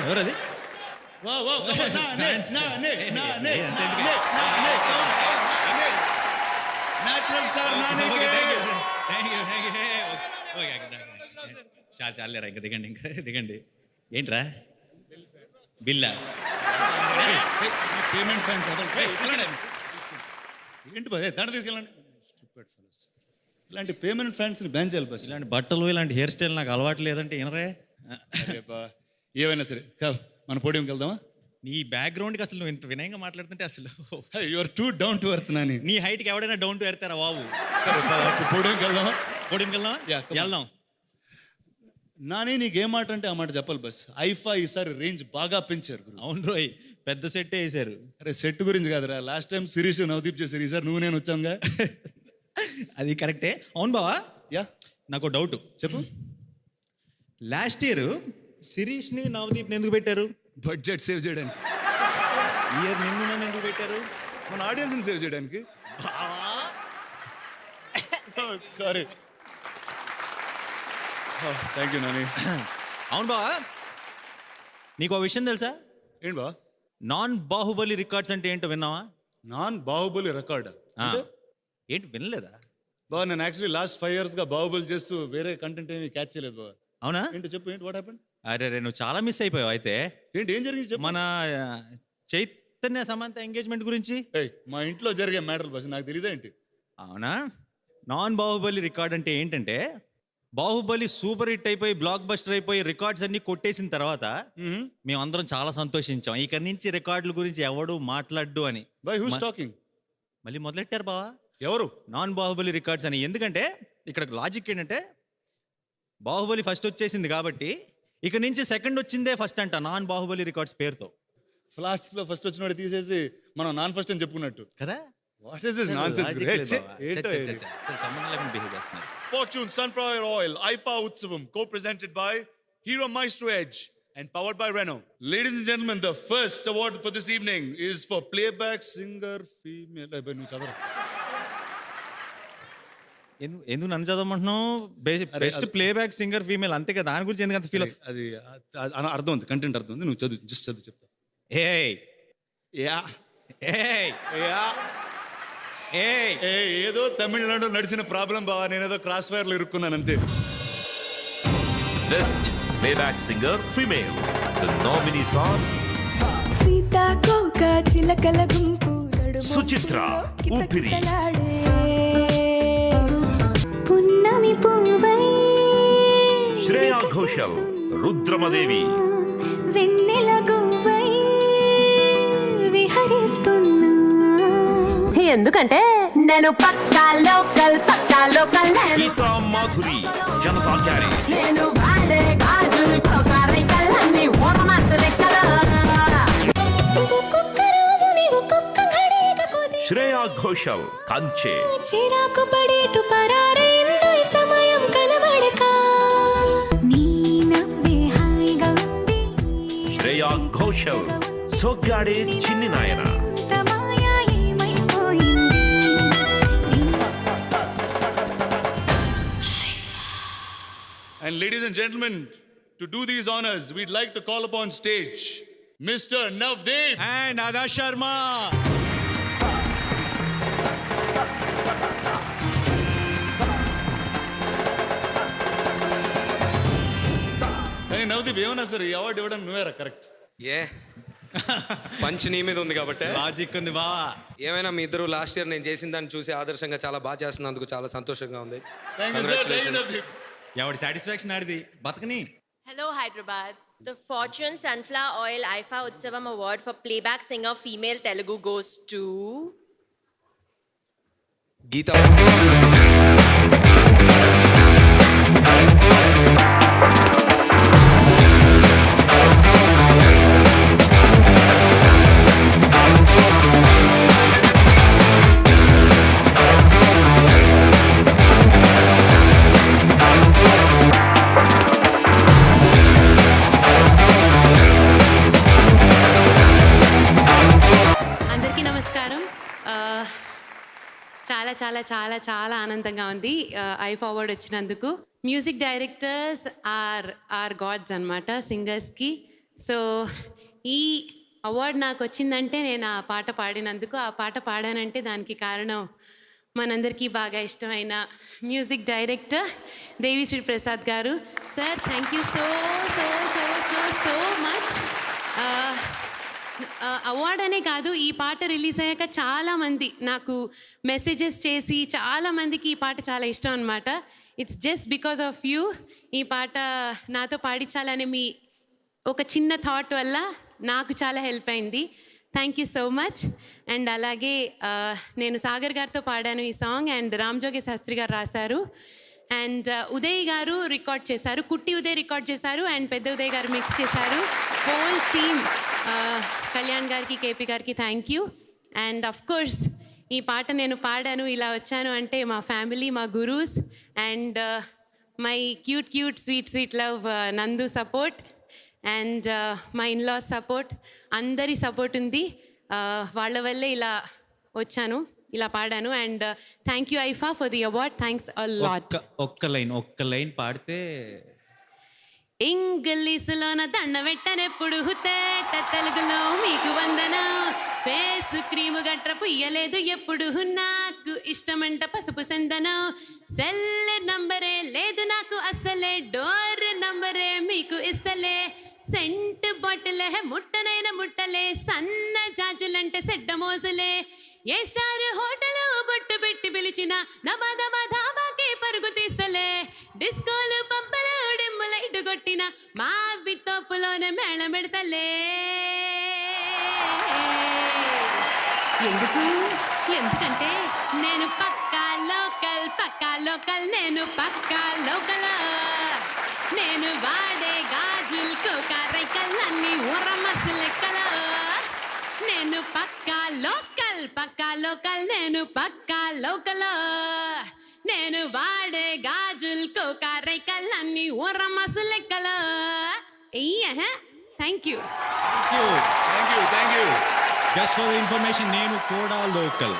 ఎవరది? చాలేరా, ఇంకా దిగండి, ఇంకా దిగండి. ఏంట్రా బిల్లా? పేమెంట్ ఫ్యాన్స్ ఏంటి బాయ్, దాంట్లో తీసుకెళ్ళండి. ఇలాంటి పేమెంట్ ఫ్యాన్స్ని బ్యాన్ చేయాలి బస్. ఇలాంటి బట్టలు, ఇలాంటి హెయిర్ స్టైల్ నాకు అలవాటు లేదంటే వినరే. ఏమైనా సరే మన పోడియంకి వెళ్దామా? నీ బ్యాక్గ్రౌండ్కి అసలు నువ్వు ఇంత వినయంగా మాట్లాడుతుంటే అసలు your two down to earth Nani. నీ హైట్కి ఎవడైనా డౌన్ టు ఎర్తారా బాబు? పోడియంకి వెళ్దామా? పోడియంకి వెళ్దామా? వెళ్దాం. నాని నీకేం మాట అంటే ఆ మాట చెప్పాలి బస్. ఐఫా ఈసారి రేంజ్ బాగా పెంచారు. అవును రోయ్, పెద్ద సెట్ వేసారు. అరే సెట్ గురించి కాదురా, లాస్ట్ టైం సిరీస్ నవదీప్ చేశారు, ఈసారి నువ్వు నేను వచ్చాంగా. అది కరెక్టే. అవును బావా, యా నాకు డౌట్ చెప్పు. లాస్ట్ ఇయర్ శిరీష్ని నవదీప్ని ఎందుకు పెట్టారు? బడ్జెట్ సేవ్ చేయడానికి. ఇయర్ నిన్ను నన్ను ఎందుకు పెట్టారు? మన ఆడియన్స్ని సేవ్ చేయడానికి. Sorry, thank you Nani. అవును బావా, నీకు ఆ విషయం తెలుసా? ఏంటి బా? నాన్ బాహుబలి రికార్డ్స్ అంటే ఏంటో విన్నావా? నాన్ బాహుబలి రికార్డ్ ఏంటి వినలేదా? బా నేను యాక్చువల్లీ లాస్ట్ 5 years బాహుబలి చేస్తూ వేరే కంటెంట్ ఏమి క్యాచ్ చేయలేదు బా. అవునా? ఏంటి చెప్పు, ఏంటి వాట్ హ్యాపెండ్? అరే నువ్వు చాలా మిస్ అయిపోయావు అయితే. ఏంటి ఏం జరిగింది చెప్పు. మన చైతన్య సమంత ఎంగేజ్మెంట్ గురించి. మా ఇంట్లో జరిగే మ్యాటర్ బస్, నాకు తెలియదా ఏంటి? అవునా? నాన్ బాహుబలి రికార్డ్ అంటే ఏంటంటే, బాహుబలి సూపర్ హిట్ అయిపోయి బ్లాక్ బస్టర్ అయిపోయి రికార్డ్స్ అన్ని కొట్టేసిన తర్వాత మేమందరం చాలా సంతోషించాం. ఇక్కడి నుంచి రికార్డుల గురించి ఎవడు మాట్లాడ్డు అని. By who's talking? మళ్ళీ మొదలెట్టారు బావా. ఎవరు? నాన్ బాహుబలి రికార్డ్స్ అని. ఎందుకంటే ఇక్కడ లాజిక్ ఏంటంటే, బాహుబలి ఫస్ట్ వచ్చేసింది కాబట్టి ఇక నుంచి సెకండ్ వచ్చిందే ఫస్ట్ అంట, నాన్ బాహుబలి రికార్డ్స్ పేరుతో. ఫ్లాస్ట్ లో ఫస్ట్ వచ్చినోడు తీసేసి మనం నాన్ ఫస్ట్ అని చెప్పుకున్నట్టు కదా. What is this nonsense? సంబంధం లేకుండా బిహేవ్ చేస్తున్నారు. Fortune Sunflower Oil IFA Utsavam, co-presented by Hero Maestro Edge and powered by Renault. Ladies and gentlemen, the first award for this evening is for playback singer female. నువ్వు చదవరా? ఎందుకు నన్ను చదవమంటున్నావు? Best playback singer female, అంతే కదా. దాని గురించి ఎందుకంత feel? అది అర్థం ఉంది, కంటెంట్ అర్థం ఉంది. నువ్వు చదువు, జస్ట్ చదువు చెప్తా. ఏదో తమిళనాడు నడిచిన ప్రాబ్లం బావా, నేనేదో క్రాస్ ఫైర్ లో ఇరుక్కున్నాను అంతే. Best playback singer female, the nominees are సీతాకోక చిలకల గుంపు, సుచిత్ర ఊపిరి, పున్నమి పూవై శ్రేయా ఘోషల్ రుద్రమదేవి, వెన్నెల గువ్వై విహరిస్తున్నా. ఎందుకంటే నేను పక్కా లోకల్ గీతా మాధురి జనతా గ్యారేజ్, నేను వాడే గాజులు కోకారికలన్నీ ఓరమాస లెక్కల. శ్రేయా ఘోషల్ కంచే, చిరాకు పడేటు పరారైందో సమయం కనబడక నీ నవ్వే హాయిగా ఉంది. శ్రేయా ఘోషల్ సొగ్గాడే చిన్ని నాయన. మాయా ఏమైపోయింది? And ladies and gentlemen, to do these honors, we'd like to call upon stage Mr. Navdeep and Ada Sharma. Navdeep ఏమన్నా సరే ఈ అవార్డు ఇవ్వడం నువ్వేరా కరెక్ట్? పంచ్ నీ మీద ఉంది కాబట్టి లాజిక్ ఉంది బావా. ఏమైనా మీ ఇద్దరు లాస్ట్ ఇయర్ నేను చేసిన దాన్ని చూసి ఆదర్శంగా చాలా బాగా చేస్తున్నందుకు చాలా సంతోషంగా ఉంది. ఎవడి సాటిస్ఫాక్షన్ ఆడిది, బతకని. Hello Hyderabad. The Fortune Sunflower Oil IFA Utsavam Award for Playback Singer Female Telugu goes to గీత. చాలా చాలా చాలా చాలా ఆనందంగా ఉంది ఐఫా అవార్డ్ వచ్చినందుకు. మ్యూజిక్ డైరెక్టర్స్ ఆర్ గాడ్స్ అన్నమాట సింగర్స్కి. సో ఈ అవార్డు నాకు వచ్చిందంటే నేను ఆ పాట పాడినందుకు, ఆ పాట పాడానంటే దానికి కారణం మనందరికీ బాగా ఇష్టమైన మ్యూజిక్ డైరెక్టర్ దేవిశ్రీ ప్రసాద్ గారు. Sir thank you so so so so so much. Award అనే కాదు, ఈ పాట రిలీజ్ అయ్యాక చాలామంది నాకు మెసేజెస్ చేసి చాలామందికి ఈ పాట చాలా ఇష్టం అనమాట. It's just because of you. ఈ పాట నాతో పాడించాలనే మీ ఒక చిన్న థాట్ వల్ల నాకు చాలా హెల్ప్ అయింది. Thank you so much. And అలాగే నేను సాగర్ గారితో పాడాను ఈ సాంగ్, అండ్ రామ్జోగి శాస్త్రి గారు రాశారు, అండ్ ఉదయ్ గారు రికార్డ్ చేశారు, కుట్టి ఉదయ్ రికార్డ్ చేశారు, అండ్ పెద్ద ఉదయ్ గారు మిక్స్ చేశారు. హోల్ టీమ్, కళ్యాణ్ గారికి, కేపీ గారికి thank you. And of course ఈ పాట నేను పాడాను, ఇలా వచ్చాను అంటే మా ఫ్యామిలీ, మా gurus, and my cute cute sweet sweet love నందు సపోర్ట్, అండ్ మా ఇన్లాస్ సపోర్ట్, అందరి సపోర్ట్ ఉంది. వాళ్ళ వల్లే ఇలా వచ్చాను, ఇలా పాడాను. And thank you IIFA for the award. Thanks a lot. ఒక్క లైన్ పాడితే. ఇంగ్లీషులోన దండ పెట్టనెప్పుడు హుతేట తెలుగులో మీకు వందనం. ఫేసు క్రీము గట్ర పుయ్యలేదు ఎప్పుడు, నాకు ఇష్టమంట పసుపు సందనం. సెల్ నంబరే లేదు నాకు అస్సలే, డోర్ నంబరే మీకు ఇస్తలే. సెంట్ బాటిలే ముట్టనైన ముట్టలే, సన్న జాజులంటే సెడ్డ మోజులే. ఏ స్టార్ హోటల్ బొట్టు పెట్టి పిలిచిన నమాదమా ధాబాకి పరుగు తీస్తలే. డిస్కోలు పంపలు డిమ్ము లైట్ కొట్టిన మా విత్తోపులోనే మేళం పెడతలే. ఎందుకంటే నేను పక్కా లోకల్, నేను పక్కా లోకల్. నేను వాడే గాజులకు కర్రైకల్లన్నీ ఉరమసు లెక్కల. నేను పక్కా లోకల్, నేను పక్కా లోకల్. నేను వాడే గాజులకు కర్రైకల్లన్నీ ఉరమసు లెక్కల. Thank you. Just for information, నేను కూడా లోకల్.